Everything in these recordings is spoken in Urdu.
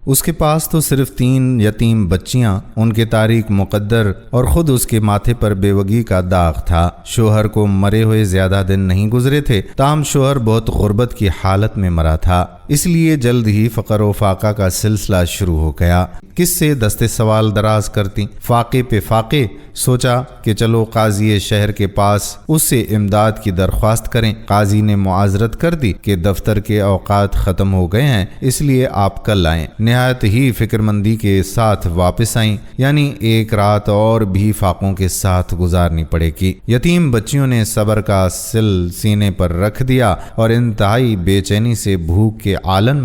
اس کے پاس تو صرف 3 یتیم بچیاں، ان کے تاریک مقدر اور خود اس کے ماتھے پر بیوگی کا داغ تھا۔ شوہر کو مرے ہوئے زیادہ دن نہیں گزرے تھے، تاہم شوہر بہت غربت کی حالت میں مرا تھا، اس لیے جلد ہی فقر و فاقہ کا سلسلہ شروع ہو گیا۔ کس سے دستے سوال دراز کرتی، فاقے پہ فاقے۔ سوچا کہ چلو قاضی شہر کے پاس اس سے امداد کی درخواست کریں۔ قاضی نے معاذرت کر دی کہ دفتر کے اوقات ختم ہو گئے ہیں، اس لیے آپ کل آئیں۔ نہایت ہی فکر مندی کے ساتھ واپس آئیں، یعنی ایک رات اور بھی فاقوں کے ساتھ گزارنی پڑے گی۔ یتیم بچیوں نے صبر کا سل سینے پر رکھ دیا اور انتہائی بے چینی سے بھوک کے عالم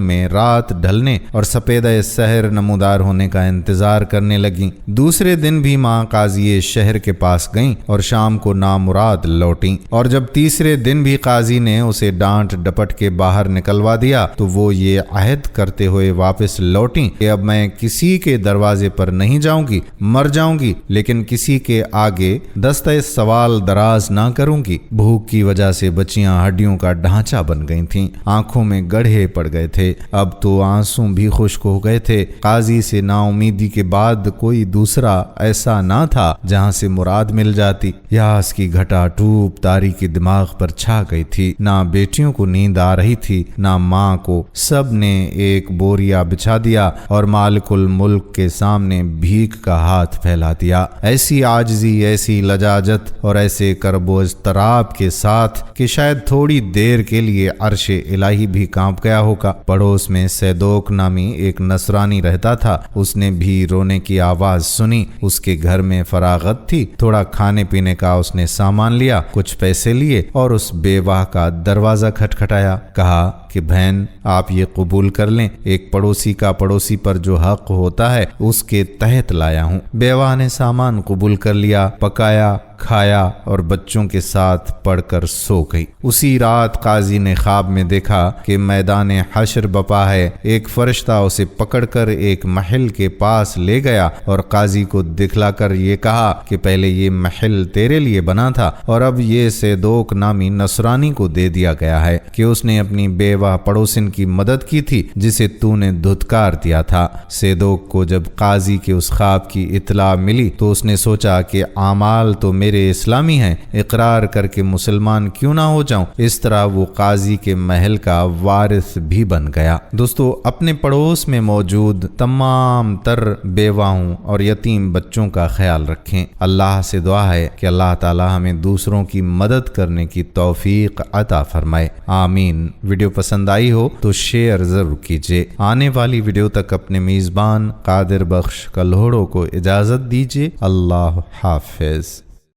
میں رات ڈھلنے اور سپیدہ سحر نمودار ہونے کا انتظار کرنے لگیں۔ دوسرے دن بھی ماں قاضی شہر کے پاس گئیں اور شام کو نامراد لوٹیں، اور جب تیسرے دن بھی قاضی نے اسے ڈانٹ ڈپٹ کے باہر نکلوا دیا تو وہ یہ عہد کرتے ہوئے واپس لوٹیں کہ اب میں کسی کے دروازے پر نہیں جاؤں گی، مر جاؤں گی، لیکن کسی کے آگے دستہ سوال دراز نہ کروں گی۔ بھوک کی وجہ سے بچیاں ہڈیوں کا ڈھانچہ بن گئی تھیں، آنکھوں میں گڑھے پڑ گئے تھے، اب تو آنسو بھی خشک ہو گئے تھے۔ قاضی سے نا امیدی کے بعد کوئی دوسرا ایسا نہ تھا جہاں سے مراد مل جاتی۔ یاس کی گھٹا ٹوپ تاریکی دماغ پر چھا گئی تھی، نہ بیٹیوں کو نیند آ رہی تھی نہ ماں کو۔ سب نے ایک بوریا بچھا دیا اور مالک الملک کے سامنے بھیک کا ہاتھ پھیلا دیا، ایسی عاجزی، ایسی لجاجت اور ایسے کرب و اضطراب کے ساتھ کہ شاید تھوڑی دیر کے لیے عرش الہی بھی کانپ گیا ہوگا۔ پڑوس میں سیدوک نامی ایک نصرانی رہتا تھا، اس نے بھی رونے کی آواز سنی۔ اس کے گھر میں فراغت تھی، تھوڑا کھانے پینے کا اس نے سامان لیا، کچھ پیسے لیے اور اس بیواہ کا دروازہ کھٹکھٹایا۔ کہا کہ بہن آپ یہ قبول کر لیں، ایک پڑوسی کا پڑوسی پر جو حق ہوتا ہے اس کے تحت لایا ہوں۔ بیواہ نے سامان قبول کر لیا، پکایا، کھایا اور بچوں کے ساتھ پڑھ کر سو گئی۔ اسی رات قاضی نے خواب میں دیکھا کہ میدان حشر بپا ہے، ایک فرشتہ اسے پکڑ کر ایک محل کے پاس لے گیا اور قاضی کو دکھلا کر یہ کہا کہ پہلے یہ محل تیرے لیے بنا تھا اور اب یہ سیدوک نامی نصرانی کو دے دیا گیا ہے کہ اس نے اپنی بیوہ پڑوسن کی مدد کی تھی جسے تو نے دھتکار دیا تھا۔ سیدوک کو جب قاضی کے اس خواب کی اطلاع ملی تو اس نے سوچا کہ اعمال تو میرے اسلامی ہیں، اقرار کر کے مسلمان کیوں نہ ہو جاؤں۔ اس طرح وہ قاضی کے محل کا وارث بھی بن گیا۔ دوستو، اپنے پڑوس میں موجود تمام تر بیواؤں اور یتیم بچوں کا خیال رکھیں۔ اللہ سے دعا ہے کہ اللہ تعالی ہمیں دوسروں کی مدد کرنے کی توفیق عطا فرمائے، آمین۔ ویڈیو پسند آئی ہو تو شیئر ضرور کیجیے۔ آنے والی ویڈیو تک اپنے میزبان قادر بخش کلہوڑو کو اجازت دیجیے۔ اللہ حافظ۔